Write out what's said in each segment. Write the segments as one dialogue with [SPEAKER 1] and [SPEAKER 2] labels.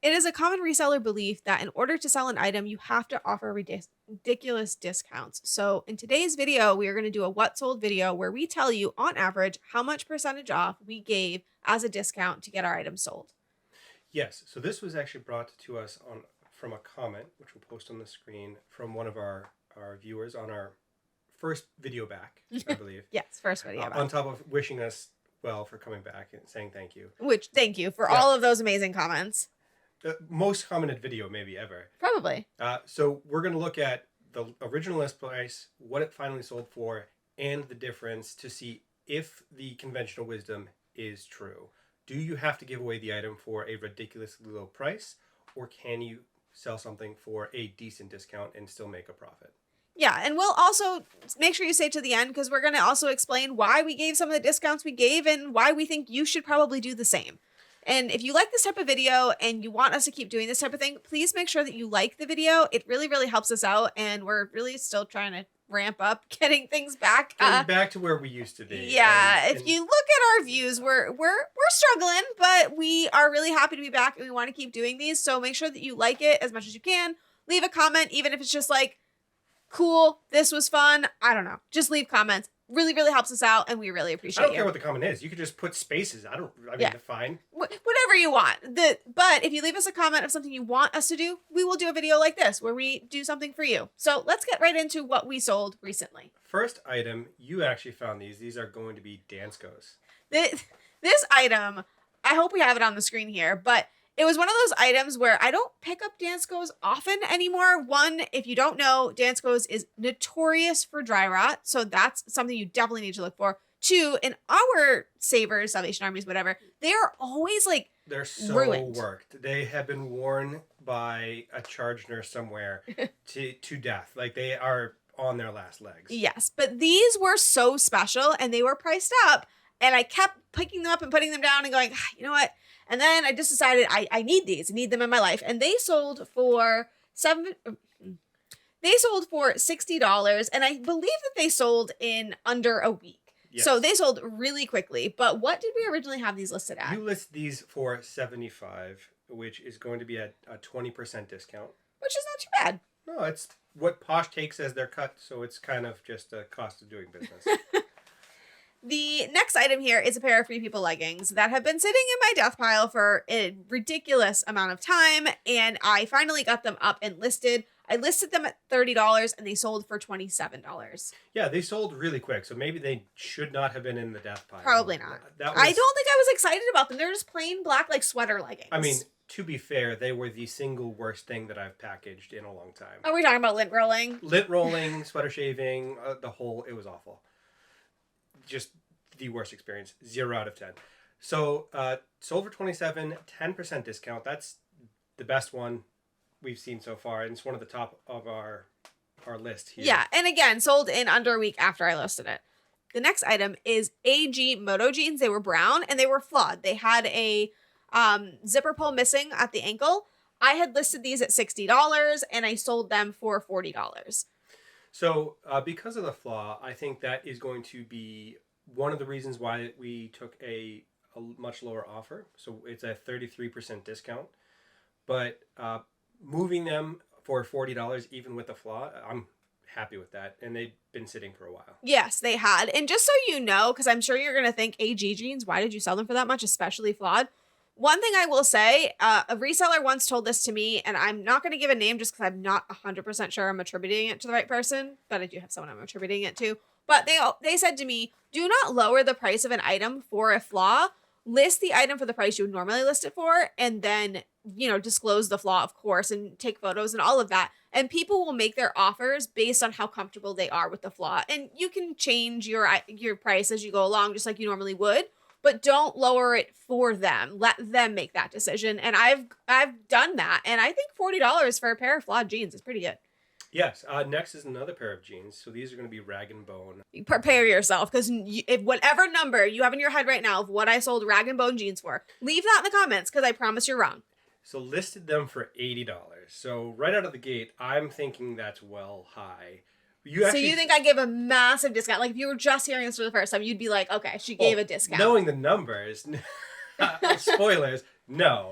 [SPEAKER 1] It is a common reseller belief that in order to sell an item, you have to offer ridiculous discounts. So in today's video, we are going to do a what sold video where we tell you on average how much percentage off we gave as a discount to get our item sold.
[SPEAKER 2] Yes, so this was actually brought to us from a comment, which we'll post on the screen, from one of our viewers on our first video back, I believe.
[SPEAKER 1] Yes, first video back.
[SPEAKER 2] On top of wishing us well for coming back and saying thank you.
[SPEAKER 1] Which, thank you for all of those amazing comments.
[SPEAKER 2] The most commented video maybe ever.
[SPEAKER 1] Probably.
[SPEAKER 2] So we're going to look at the original list price, what it finally sold for, and the difference to see if the conventional wisdom is true. Do you have to give away the item for a ridiculously low price, or can you sell something for a decent discount and still make a profit?
[SPEAKER 1] Yeah, and we'll also make sure you stay to the end because we're going to also explain why we gave some of the discounts we gave and why we think you should probably do the same. And if you like this type of video and you want us to keep doing this type of thing, please make sure that you like the video. It really, really helps us out. And we're really still trying to ramp up getting things back.
[SPEAKER 2] Back to where we used to be.
[SPEAKER 1] Yeah. If you look at our views, we're struggling, but we are really happy to be back and we want to keep doing these. So make sure that you like it as much as you can. Leave a comment, even if it's just like, cool, this was fun. I don't know. Just leave comments. Really, really helps us out, and we really appreciate it.
[SPEAKER 2] I don't care what the comment is. You could just put spaces. I mean, fine.
[SPEAKER 1] Whatever you want. But if you leave us a comment of something you want us to do, we will do a video like this where we do something for you. So let's get right into what we sold recently.
[SPEAKER 2] First item, you actually found these. These are going to be Danskos.
[SPEAKER 1] This item, I hope we have it on the screen here, but it was one of those items where I don't pick up Danskos often anymore. One, if you don't know, Danskos is notorious for dry rot. So that's something you definitely need to look for. Two, in our Savers, Salvation Armies, whatever, they are always like
[SPEAKER 2] they're so
[SPEAKER 1] ruined.
[SPEAKER 2] Worked. They have been worn by a charge nurse somewhere to death. Like they are on their last legs.
[SPEAKER 1] Yes, but these were so special and they were priced up. And I kept picking them up and putting them down and going, you know what? And then I just decided I need these. I need them in my life. And they sold for $60. And I believe that they sold in under a week. Yes. So they sold really quickly. But what did we originally have these listed at?
[SPEAKER 2] You list these for $75, which is going to be a 20% discount.
[SPEAKER 1] Which is not too bad.
[SPEAKER 2] No, it's what Posh takes as their cut. So it's kind of just a cost of doing business.
[SPEAKER 1] The next item here is a pair of Free People leggings that have been sitting in my death pile for a ridiculous amount of time, and I finally got them up and listed. I listed them at $30, and they sold for $27.
[SPEAKER 2] Yeah, they sold really quick, so maybe they should not have been in the death pile.
[SPEAKER 1] Probably not. I don't think I was excited about them. They're just plain black, like, sweater leggings.
[SPEAKER 2] I mean, to be fair, they were the single worst thing that I've packaged in a long time.
[SPEAKER 1] Are we talking about lint rolling?
[SPEAKER 2] Lint rolling, sweater shaving, it was awful. Just the worst experience. 0 out of 10. So sold for $27, 10% discount. That's the best one we've seen so far, and it's one of the top of our list here.
[SPEAKER 1] Yeah, and again, sold in under a week after I listed it. The next item is AG Moto jeans. They were brown and they were flawed. They had a zipper pull missing at the ankle. I had listed these at $60 and I sold them for $40.
[SPEAKER 2] So because of the flaw, I think that is going to be one of the reasons why we took a much lower offer. So it's a 33% discount. But moving them for $40, even with the flaw, I'm happy with that. And they've been sitting for a while.
[SPEAKER 1] Yes, they had. And just so you know, because I'm sure you're going to think, AG jeans, why did you sell them for that much, especially flawed? One thing I will say, a reseller once told this to me, and I'm not going to give a name just because I'm not 100% sure I'm attributing it to the right person, but I do have someone I'm attributing it to. But they said to me, do not lower the price of an item for a flaw. List the item for the price you would normally list it for, and then, disclose the flaw, of course, and take photos and all of that. And people will make their offers based on how comfortable they are with the flaw. And you can change your price as you go along, just like you normally would. But don't lower it for them. Let them make that decision. And I've done that. And I think $40 for a pair of flawed jeans is pretty good.
[SPEAKER 2] Yes. Next is another pair of jeans. So these are going to be Rag & Bone.
[SPEAKER 1] Prepare yourself, because if whatever number you have in your head right now of what I sold Rag & Bone jeans for, leave that in the comments, because I promise you're wrong.
[SPEAKER 2] So listed them for $80. So right out of the gate, I'm thinking that's well high.
[SPEAKER 1] So you think I gave a massive discount? Like if you were just hearing this for the first time, you'd be like, okay, she gave a discount.
[SPEAKER 2] Knowing the numbers, spoilers, no.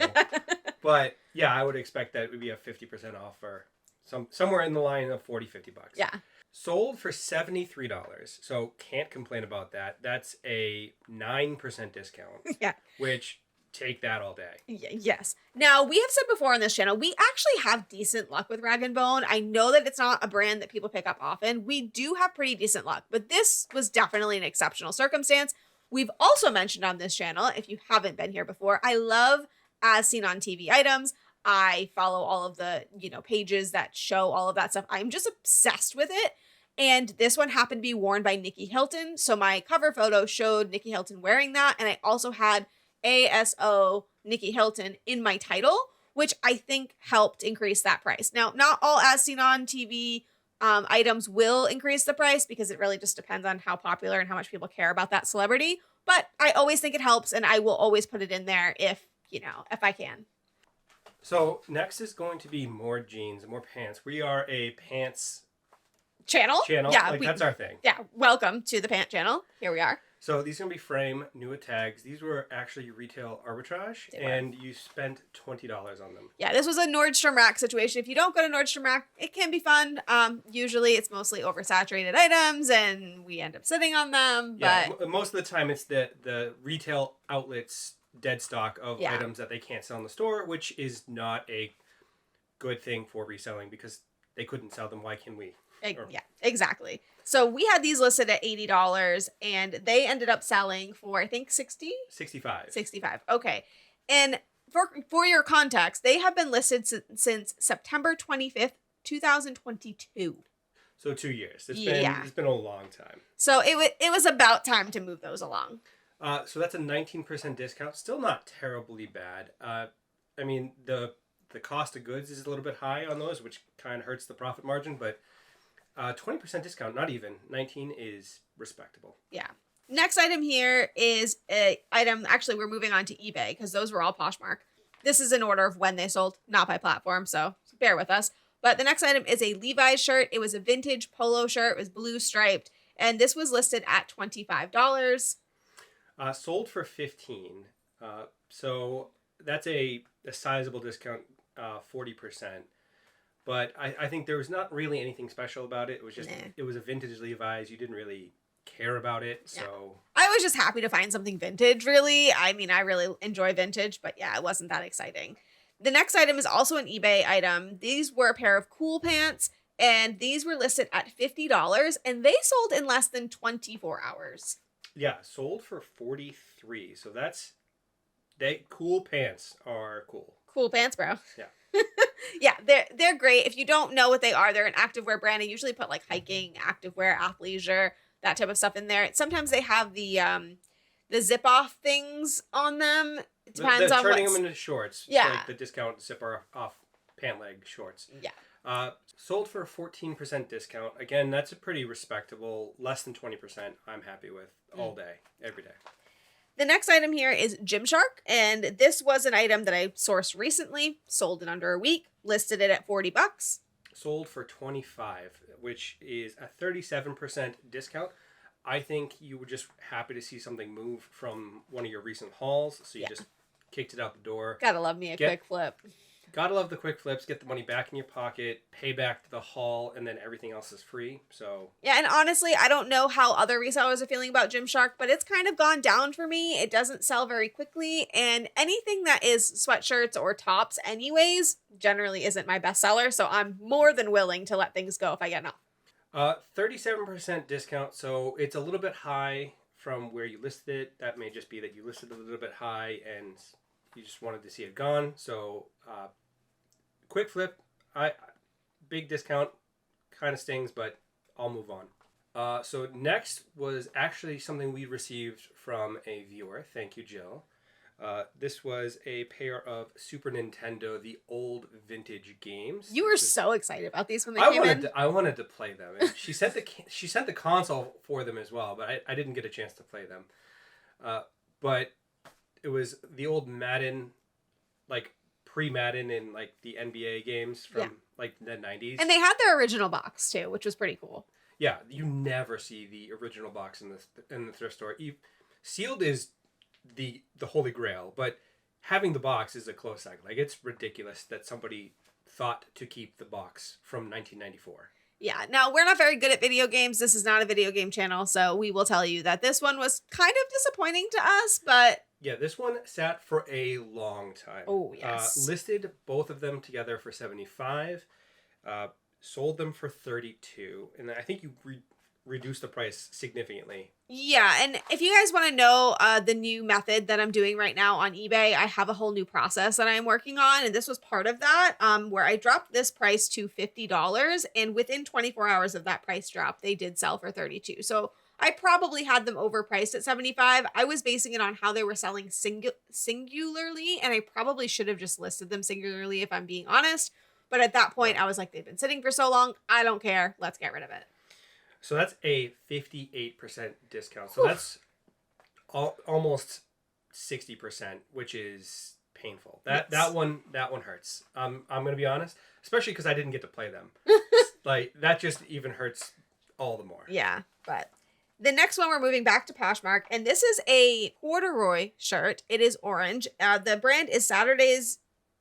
[SPEAKER 2] But Yeah, I would expect that it would be a 50% off or somewhere in the line of 40-50 bucks.
[SPEAKER 1] Yeah.
[SPEAKER 2] Sold for $73. So can't complain about that. That's a 9% discount.
[SPEAKER 1] Yeah.
[SPEAKER 2] Which, take that all day.
[SPEAKER 1] Yes. Now, we have said before on this channel, we actually have decent luck with Rag & Bone. I know that it's not a brand that people pick up often. We do have pretty decent luck, but this was definitely an exceptional circumstance. We've also mentioned on this channel, if you haven't been here before, I love as seen on TV items. I follow all of the, pages that show all of that stuff. I'm just obsessed with it. And this one happened to be worn by Nikki Hilton. So my cover photo showed Nikki Hilton wearing that. And I also had ASO Nikki Hilton in my title, which I think helped increase that price. Now, not all as seen on TV items will increase the price because it really just depends on how popular and how much people care about that celebrity. But I always think it helps, and I will always put it in there if I can.
[SPEAKER 2] So next is going to be more jeans, more pants. We are a pants
[SPEAKER 1] channel.
[SPEAKER 2] Yeah, that's our thing.
[SPEAKER 1] Yeah, welcome to the pant channel. Here we are.
[SPEAKER 2] So these are going to be frame, Newa tags. These were actually retail arbitrage, and you spent $20 on them. Yeah,
[SPEAKER 1] this was a Nordstrom Rack situation. If you don't go to Nordstrom Rack, it can be fun. Usually it's mostly oversaturated items, and we end up sitting on them. But
[SPEAKER 2] yeah, most of the time it's the retail outlets dead stock of items that they can't sell in the store, which is not a good thing for reselling because they couldn't sell them. Why can we?
[SPEAKER 1] Yeah, exactly. So we had these listed at $80 and they ended up selling for, I think, $65. $65. Okay. And for your context, they have been listed since September 25th, 2022.
[SPEAKER 2] So 2 years. It's been a long time.
[SPEAKER 1] So it was about time to move those along.
[SPEAKER 2] So that's a 19% discount. Still not terribly bad. I mean, the cost of goods is a little bit high on those, which kind of hurts the profit margin, but 20% discount, not even. 19 is respectable.
[SPEAKER 1] Yeah. Next item here is a item. Actually, we're moving on to eBay because those were all Poshmark. This is in order of when they sold, not by platform, so bear with us. But the next item is a Levi's shirt. It was a vintage polo shirt. It was blue striped, and this was listed at $25.
[SPEAKER 2] Sold for $15. So that's a sizable discount, 40%. But I think there was not really anything special about it. It was just, It was a vintage Levi's. You didn't really care about it. So
[SPEAKER 1] I was just happy to find something vintage, really. I mean, I really enjoy vintage, but yeah, it wasn't that exciting. The next item is also an eBay item. These were a pair of cool pants, and these were listed at $50, and they sold in less than 24 hours.
[SPEAKER 2] Yeah, sold for $43. So cool pants are cool.
[SPEAKER 1] Cool pants, bro.
[SPEAKER 2] Yeah.
[SPEAKER 1] Yeah, they're great. If you don't know what they are, they're an activewear brand. I usually put like hiking, activewear, athleisure, that type of stuff in there. Sometimes they have the zip off things on them. It depends on
[SPEAKER 2] turning them into shorts.
[SPEAKER 1] Yeah,
[SPEAKER 2] like the discount zipper off pant leg shorts.
[SPEAKER 1] Yeah.
[SPEAKER 2] Sold for a 14% discount. Again, that's a pretty respectable, less than 20%. I'm happy with all day, every day.
[SPEAKER 1] The next item here is Gymshark, and this was an item that I sourced recently, sold in under a week, listed it at $40.
[SPEAKER 2] Sold for $25, which is a 37% discount. I think you were just happy to see something move from one of your recent hauls, so you just kicked it out the door.
[SPEAKER 1] Gotta love me a quick flip.
[SPEAKER 2] Gotta love the quick flips. Get the money back in your pocket, pay back the haul, and then everything else is free. So
[SPEAKER 1] yeah, and honestly, I don't know how other resellers are feeling about Gymshark, but it's kind of gone down for me. It doesn't sell very quickly, and anything that is sweatshirts or tops anyways generally isn't my best seller, so I'm more than willing to let things go if I get enough.
[SPEAKER 2] 37% discount, so it's a little bit high from where you listed it. That may just be that you listed it a little bit high and you just wanted to see it gone. So quick flip, big discount, kind of stings, but I'll move on. So next was actually something we received from a viewer. Thank you, Jill. This was a pair of Super Nintendo, the old vintage games.
[SPEAKER 1] You were so excited about these when they came in.
[SPEAKER 2] I wanted to play them. And she sent the console for them as well, but I didn't get a chance to play them. But it was the old Madden, like pre-Madden and like the NBA games from like the 90s.
[SPEAKER 1] And they had their original box too, which was pretty cool.
[SPEAKER 2] Yeah, you never see the original box in the thrift store. Sealed is the holy grail, but having the box is a close second. Like, it's ridiculous that somebody thought to keep the box from 1994.
[SPEAKER 1] Yeah, now we're not very good at video games. This is not a video game channel, so we will tell you that this one was kind of disappointing to us, but...
[SPEAKER 2] Yeah, this one sat for a long time.
[SPEAKER 1] Oh, yes.
[SPEAKER 2] Listed both of them together for 75. Sold them for 32. And I think you reduced the price significantly.
[SPEAKER 1] Yeah, and if you guys want to know the new method that I'm doing right now on eBay, I have a whole new process that I'm working on, and this was part of that, where I dropped this price to $50, and within 24 hours of that price drop, they did sell for 32. So I probably had them overpriced at 75. I was basing it on how they were selling singularly, and I probably should have just listed them singularly if I'm being honest. But at that point, I was like, they've been sitting for so long. I don't care. Let's get rid of it.
[SPEAKER 2] So that's a 58% discount. So that's almost 60%, which is painful. That one hurts. I'm gonna be honest, especially because I didn't get to play them. Like, that just even hurts all the more.
[SPEAKER 1] Yeah, but the next one, we're moving back to Poshmark, and this is a corduroy shirt. It is orange. The brand is Saturdays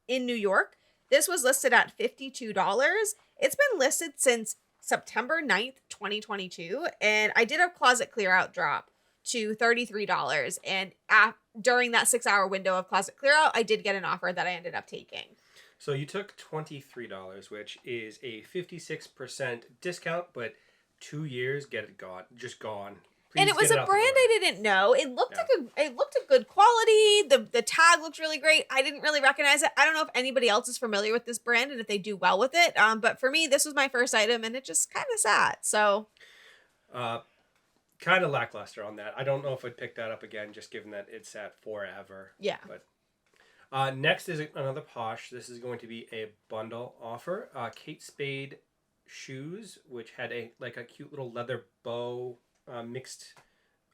[SPEAKER 1] in New York. This was listed at $52. It's been listed since September 9th, 2022, and I did a closet clear out drop to $33, and during that 6-hour window of closet clear out, I did get an offer that I ended up taking.
[SPEAKER 2] So you took $23, which is a 56% discount, but 2 years, get it gone, just gone. Please,
[SPEAKER 1] and it was a brand I didn't know. It looked a good quality. The tag looked really great. I didn't really recognize it. I don't know if anybody else is familiar with this brand and if they do well with it. But for me, this was my first item, and it just kind of sat. So,
[SPEAKER 2] kind of lackluster on that. I don't know if I'd pick that up again, just given that it sat forever.
[SPEAKER 1] Yeah.
[SPEAKER 2] But next is another Posh. This is going to be a bundle offer. Kate Spade shoes, which had a cute little leather bow. Mixed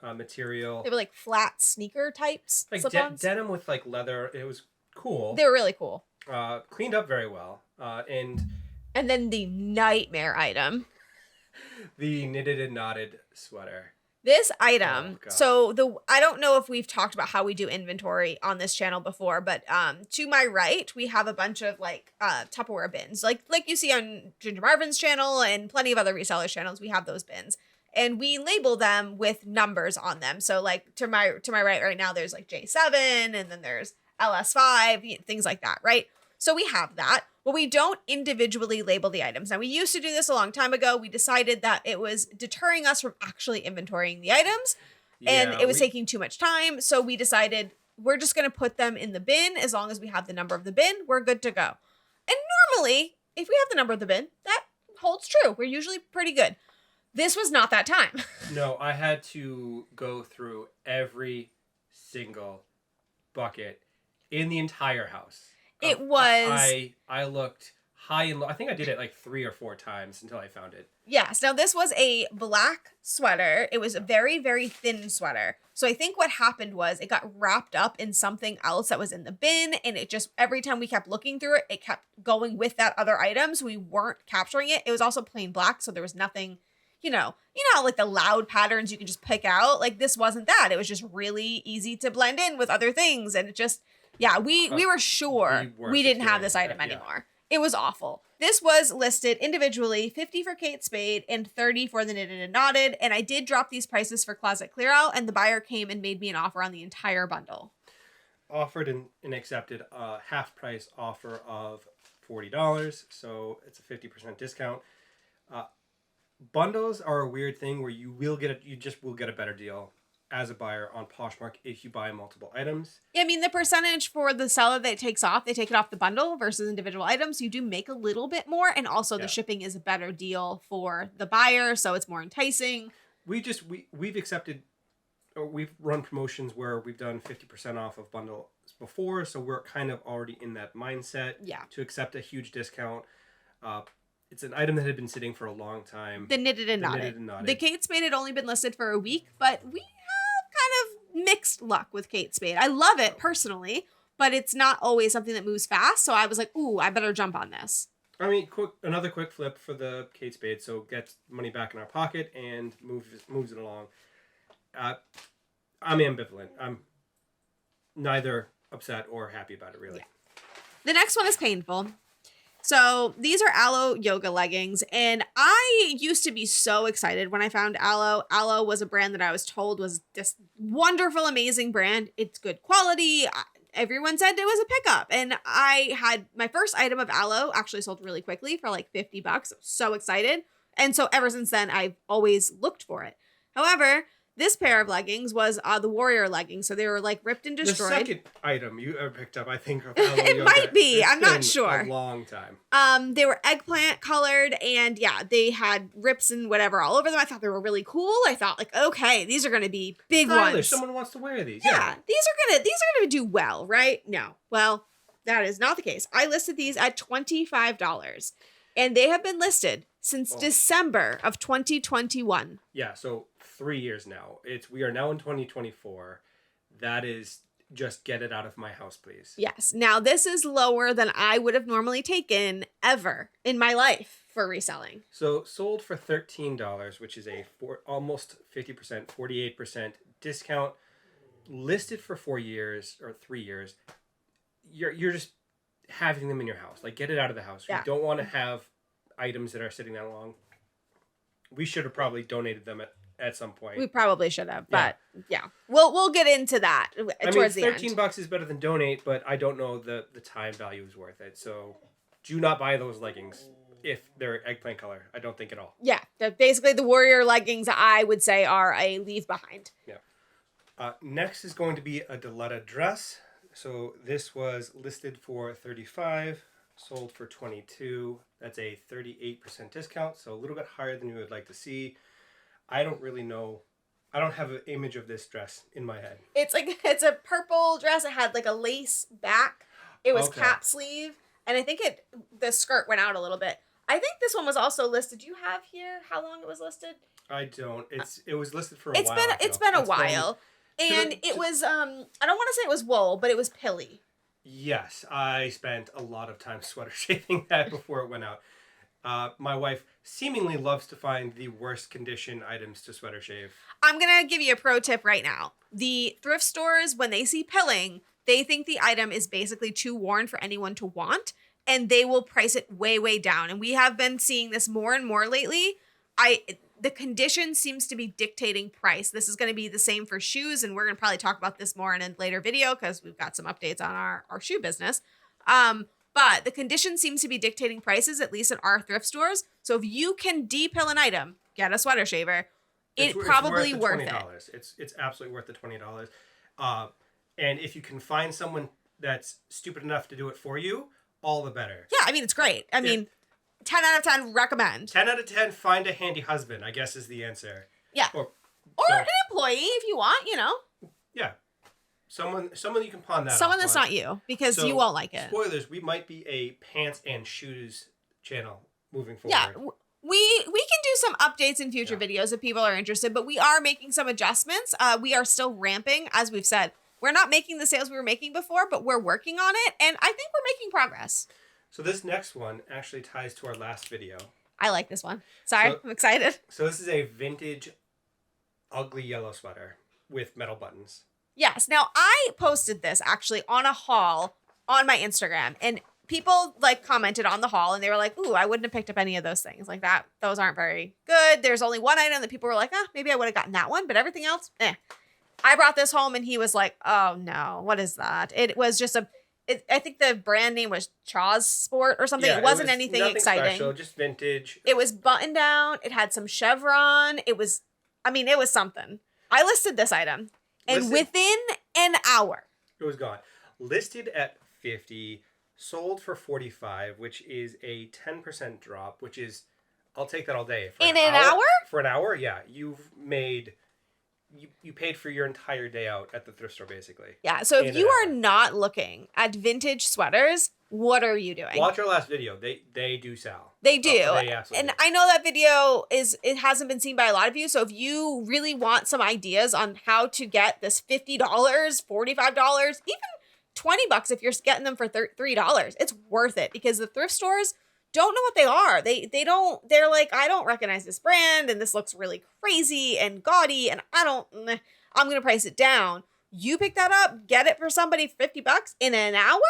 [SPEAKER 2] material.
[SPEAKER 1] They were like flat sneaker types.
[SPEAKER 2] Like denim with like leather. It was cool.
[SPEAKER 1] They were really cool.
[SPEAKER 2] Cleaned up very well. And
[SPEAKER 1] then the nightmare item.
[SPEAKER 2] The knitted and knotted sweater.
[SPEAKER 1] This item, I don't know if we've talked about how we do inventory on this channel before, but to my right, we have a bunch of like Tupperware bins. Like you see on Ginger Marvin's channel and plenty of other resellers' channels, we have those bins. And we label them with numbers on them. So like to my right now, there's like J7 and then there's LS5, things like that, right? So we have that, but we don't individually label the items. Now we used to do this a long time ago. We decided that it was deterring us from actually inventorying the items and it was taking too much time. So we decided we're just going to put them in the bin. As long as we have the number of the bin, we're good to go. And normally, if we have the number of the bin, that holds true. We're usually pretty good. This was not that time.
[SPEAKER 2] No, I had to go through every single bucket in the entire house.
[SPEAKER 1] It was...
[SPEAKER 2] I looked high and low. I think I did it like 3 or 4 times until I found it.
[SPEAKER 1] Yes. Now, this was a black sweater. It was a very, very thin sweater. So I think what happened was it got wrapped up in something else that was in the bin. And it just, every time we kept looking through it, it kept going with that other item. So we weren't capturing it. It was also plain black. So there was nothing... You know how like the loud patterns you can just pick out? Like this wasn't that. It was just really easy to blend in with other things. And it just, we were sure we didn't have this item anymore. It was awful. This was listed individually, $50 for Kate Spade and $30 for the knitted and knotted. And I did drop these prices for closet clear out, and the buyer came and made me an offer on the entire bundle.
[SPEAKER 2] Offered and accepted a half price offer of $40. So it's a 50% discount. Bundles are a weird thing where you just will get a better deal as a buyer on Poshmark if you buy multiple items.
[SPEAKER 1] Yeah, I mean, the percentage for the seller that takes off, they take it off the bundle versus individual items. You do make a little bit more, and also the shipping is a better deal for the buyer, so it's more enticing.
[SPEAKER 2] We've accepted, or we've run promotions where we've done 50% off of bundles before, so we're kind of already in that mindset to accept a huge discount. It's an item that had been sitting for a long time.
[SPEAKER 1] The knitted and knotted. The Kate Spade had only been listed for a week, but we have kind of mixed luck with Kate Spade. I love it personally, but it's not always something that moves fast. So I was like, ooh, I better jump on this.
[SPEAKER 2] I mean, another quick flip for the Kate Spade. So gets money back in our pocket and moves it along. I'm ambivalent. I'm neither upset or happy about it, really.
[SPEAKER 1] Yeah. The next one is painful. So these are Aloe yoga leggings, and I used to be so excited when I found Aloe. Aloe was a brand that I was told was this wonderful, amazing brand. It's good quality. Everyone said it was a pickup, and I had my first item of Aloe actually sold really quickly for like $50. I was so excited, and so ever since then, I've always looked for it. However, this pair of leggings was the Warrior leggings, so they were like ripped and destroyed.
[SPEAKER 2] The second item you ever picked up, I think, of Aloe
[SPEAKER 1] it
[SPEAKER 2] yoga.
[SPEAKER 1] might be. I'm not
[SPEAKER 2] been
[SPEAKER 1] sure.
[SPEAKER 2] A long time.
[SPEAKER 1] They were eggplant colored, and yeah, they had rips and whatever all over them. I thought they were really cool. I thought like, okay, these are gonna be big ones.
[SPEAKER 2] Someone wants to wear these.
[SPEAKER 1] Yeah, these are gonna do well, right? No, well, that is not the case. I listed these at $25, and they have been listed since December of 2021.
[SPEAKER 2] Yeah, so 3 years now. We are now in 2024. That is just get it out of my house, please.
[SPEAKER 1] Yes. Now this is lower than I would have normally taken ever in my life for reselling.
[SPEAKER 2] So sold for $13, which is almost 50%, 48% discount. Listed for 4 years or 3 years. You're just having them in your house. Like, get it out of the house. Yeah. You don't want to have items that are sitting that long. We should have probably donated them at some point.
[SPEAKER 1] We probably should have, but yeah. We'll get into that towards the end.
[SPEAKER 2] $13 is better than donate, but I don't know the time value is worth it. So do not buy those leggings if they're eggplant color. I don't think at all.
[SPEAKER 1] Yeah, basically the Warrior leggings I would say are a leave behind.
[SPEAKER 2] Yeah. Next is going to be a Deleta Dress. So this was listed for $35, sold for $22. That's a 38% discount, so a little bit higher than you would like to see. I don't really know. I don't have an image of this dress in my head.
[SPEAKER 1] It's a purple dress. It had like a lace back. It was cap sleeve, and I think the skirt went out a little bit. I think this one was also listed. Do you have here how long it was listed?
[SPEAKER 2] I don't. It was listed for a while.
[SPEAKER 1] It's been a while. And it was, I don't want to say it was wool, but it was pilly.
[SPEAKER 2] Yes, I spent a lot of time sweater shaving that before it went out. My wife seemingly loves to find the worst condition items to sweater shave.
[SPEAKER 1] I'm going to give you a pro tip right now. The thrift stores, when they see pilling, they think the item is basically too worn for anyone to want, and they will price it way, way down. And we have been seeing this more and more lately. The condition seems to be dictating price. This is going to be the same for shoes, and we're going to probably talk about this more in a later video because we've got some updates on our shoe business. But the condition seems to be dictating prices, at least at our thrift stores. So if you can depill an item, get a sweater shaver. It's probably worth it.
[SPEAKER 2] It's absolutely worth the $20. And if you can find someone that's stupid enough to do it for you, all the better.
[SPEAKER 1] Yeah, I mean, it's great. I mean, 10 out of 10 recommend.
[SPEAKER 2] 10 out of 10 find a handy husband, I guess is the answer.
[SPEAKER 1] Yeah. Or an employee if you want,
[SPEAKER 2] Yeah. Someone you can pawn that
[SPEAKER 1] Someone
[SPEAKER 2] off
[SPEAKER 1] that's
[SPEAKER 2] on.
[SPEAKER 1] Not you, because you won't like it.
[SPEAKER 2] Spoilers, we might be a pants and shoes channel moving forward.
[SPEAKER 1] Yeah. We can do some updates in future videos if people are interested, but we are making some adjustments. We are still ramping, as we've said. We're not making the sales we were making before, but we're working on it, and I think we're making progress.
[SPEAKER 2] So this next one actually ties to our last video.
[SPEAKER 1] I like this one. Sorry, I'm excited.
[SPEAKER 2] So this is a vintage ugly yellow sweater with metal buttons.
[SPEAKER 1] Yes. Now, I posted this actually on a haul on my Instagram, and people commented on the haul, and they were like, ooh, I wouldn't have picked up any of those things like that. Those aren't very good. There's only one item that people were like, maybe I would have gotten that one, but everything else, I brought this home, and he was like, oh no, what is that? It was just I think the brand name was Chaw's Sport or something. It wasn't anything exciting.
[SPEAKER 2] Special, just vintage.
[SPEAKER 1] It was buttoned down. It had some chevron. It was something. I listed this item, and within an hour,
[SPEAKER 2] it was gone. Listed at $50, sold for $45, which is a 10% drop. Which is, I'll take that all day. For
[SPEAKER 1] an hour?
[SPEAKER 2] For an hour, yeah. You've made. You paid for your entire day out at the thrift store, basically.
[SPEAKER 1] Yeah, so if you are not looking at vintage sweaters, what are you doing?
[SPEAKER 2] Watch our last video. They do sell.
[SPEAKER 1] They do.
[SPEAKER 2] They absolutely do.
[SPEAKER 1] I know that video it hasn't been seen by a lot of you, so if you really want some ideas on how to get this $50, $45, even $20 if you're getting them for $3, it's worth it because the thrift stores don't know what they are. They're like, I don't recognize this brand and this looks really crazy and gaudy and I'm going to price it down. You pick that up, get it for somebody for $50 in an hour.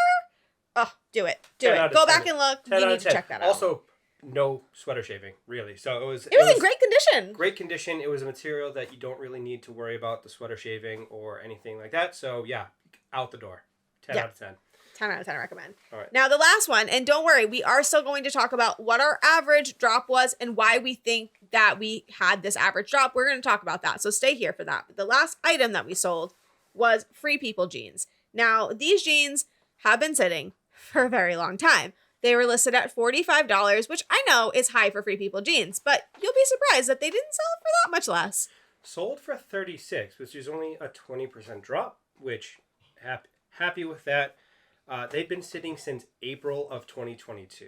[SPEAKER 1] Oh, do it. Do
[SPEAKER 2] 10
[SPEAKER 1] it.
[SPEAKER 2] out of
[SPEAKER 1] Go
[SPEAKER 2] 10.
[SPEAKER 1] back and look.
[SPEAKER 2] 10
[SPEAKER 1] You
[SPEAKER 2] out
[SPEAKER 1] need
[SPEAKER 2] of
[SPEAKER 1] to
[SPEAKER 2] 10.
[SPEAKER 1] check that out.
[SPEAKER 2] Also, no sweater shaving, really. So it was
[SPEAKER 1] in great condition.
[SPEAKER 2] Great condition. It was a material that you don't really need to worry about the sweater shaving or anything like that. So yeah, out the door. 10 out of 10.
[SPEAKER 1] 10 out of 10 I recommend.
[SPEAKER 2] All right.
[SPEAKER 1] Now the last one, and don't worry, we are still going to talk about what our average drop was and why we think that we had this average drop. We're going to talk about that. So stay here for that. But the last item that we sold was Free People jeans. Now these jeans have been sitting for a very long time. They were listed at $45, which I know is high for Free People jeans, but you'll be surprised that they didn't sell for that much less.
[SPEAKER 2] Sold for $36, which is only a 20% drop, which happy with that. They've been sitting since April of 2022.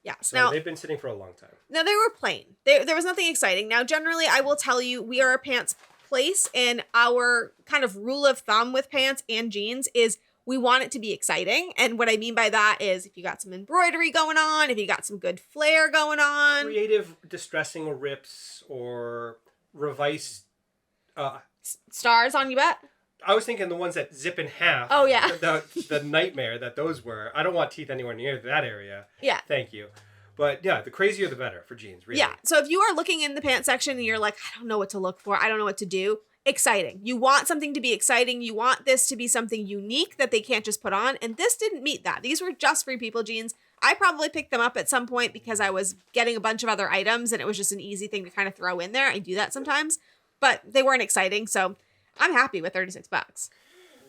[SPEAKER 1] Yes.
[SPEAKER 2] So
[SPEAKER 1] now
[SPEAKER 2] they've been sitting for a long time.
[SPEAKER 1] Now they were plain. There was nothing exciting. Now generally I will tell you we are a pants place, and our kind of rule of thumb with pants and jeans is we want it to be exciting. And what I mean by that is if you got some embroidery going on, if you got some good flair going on.
[SPEAKER 2] Creative distressing rips or revice.
[SPEAKER 1] Stars on you bet?
[SPEAKER 2] I was thinking the ones that zip in half.
[SPEAKER 1] Oh, yeah.
[SPEAKER 2] The nightmare that those were. I don't want teeth anywhere near that area.
[SPEAKER 1] Yeah.
[SPEAKER 2] Thank you. But yeah, the crazier the better for jeans, really.
[SPEAKER 1] Yeah. So if you are looking in the pants section and you're like, I don't know what to look for, I don't know what to do, exciting. You want something to be exciting. You want this to be something unique that they can't just put on. And this didn't meet that. These were just Free People jeans. I probably picked them up at some point because I was getting a bunch of other items and it was just an easy thing to kind of throw in there. I do that sometimes, but they weren't exciting. So I'm happy with $36.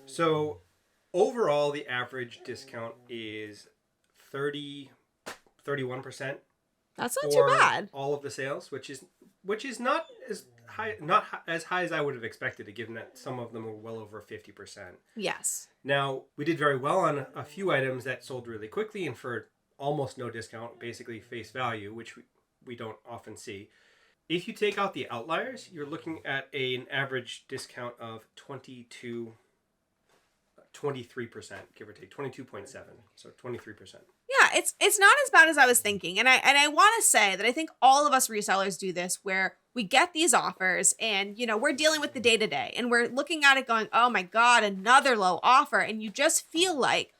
[SPEAKER 2] So overall, the average discount is 31%.
[SPEAKER 1] That's not too bad.
[SPEAKER 2] All of the sales, which is not as high, as I would have expected, given that some of them were well over 50%.
[SPEAKER 1] Yes.
[SPEAKER 2] Now, we did very well on a few items that sold really quickly and for almost no discount, basically face value, which we don't often see. If you take out the outliers, you're looking at an average discount of 23%, give or take, 22.7, so 23%.
[SPEAKER 1] Yeah, it's not as bad as I was thinking. And I want to say that I think all of us resellers do this where we get these offers and, you know, we're dealing with the day-to-day and we're looking at it going, oh my God, another low offer. And you just feel like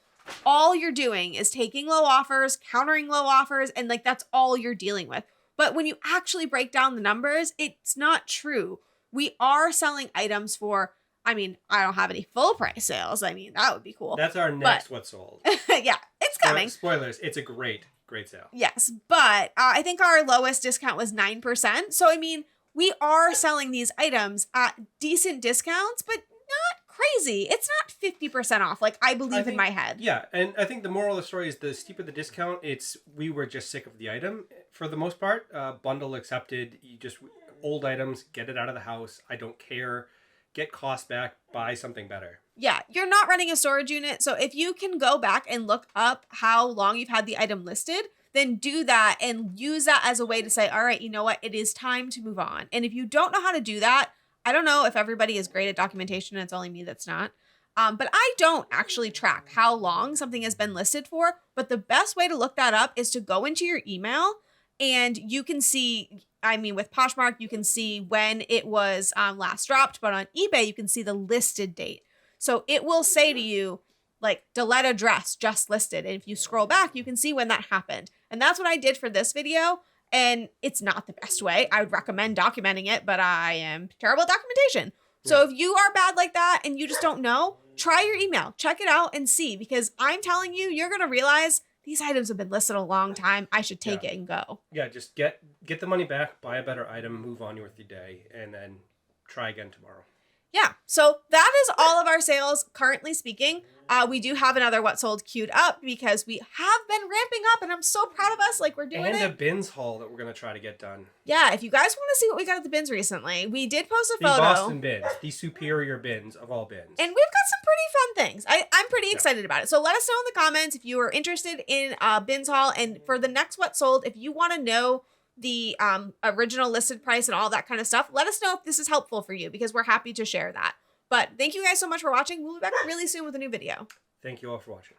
[SPEAKER 1] all you're doing is taking low offers, countering low offers, and like that's all you're dealing with. But when you actually break down the numbers, it's not true. We are selling items for, I mean, I don't have any full price sales. I mean, that would be cool.
[SPEAKER 2] That's our next What Sold.
[SPEAKER 1] Yeah, it's coming.
[SPEAKER 2] Spoilers, it's a great sale.
[SPEAKER 1] Yes, but I think our lowest discount was 9%. So, I mean, we are selling these items at decent discounts, but not crazy. It's not 50% off like I believe in my head.
[SPEAKER 2] Yeah, and I think the moral of the story is the steeper the discount, we were just sick of the item for the most part. Bundle accepted. You just old items, get it out of the house. I don't care. Get cost back, buy something better.
[SPEAKER 1] Yeah, you're not renting a storage unit. So if you can go back and look up how long you've had the item listed, then do that and use that as a way to say, all right, you know what? It is time to move on. And if you don't know how to do that, I don't know if everybody is great at documentation. It's only me that's not. But I don't actually track how long something has been listed for. But the best way to look that up is to go into your email and you can see, I mean, with Poshmark, you can see when it was last dropped. But on eBay, you can see the listed date. So it will say to you, like, Deleta Dress just listed. And if you scroll back, you can see when that happened. And that's what I did for this video. And it's not the best way. I would recommend documenting it, but I am terrible at documentation. So if you are bad like that and you just don't know, try your email, check it out and see, because I'm telling you, you're going to realize these items have been listed a long time. I should take it and go. Yeah,
[SPEAKER 2] just get the money back, buy a better item, move on with your day, and then try again tomorrow.
[SPEAKER 1] Yeah, so that is all of our sales currently speaking. We do have another What Sold queued up because we have been ramping up and I'm so proud of us. Like, we're doing it.
[SPEAKER 2] And a bins haul that we're going to try to get done.
[SPEAKER 1] Yeah, if you guys want to see what we got at the bins recently, we did post a
[SPEAKER 2] the
[SPEAKER 1] photo.
[SPEAKER 2] Boston bins, the superior bins of all bins.
[SPEAKER 1] And we've got some pretty fun things. I'm pretty excited about it. So let us know in the comments if you are interested in bins haul. And for the next What Sold, if you want to know the original listed price and all that kind of stuff, let us know if this is helpful for you because we're happy to share that. But thank you guys so much for watching. We'll be back really soon with a new video.
[SPEAKER 2] Thank you all for watching.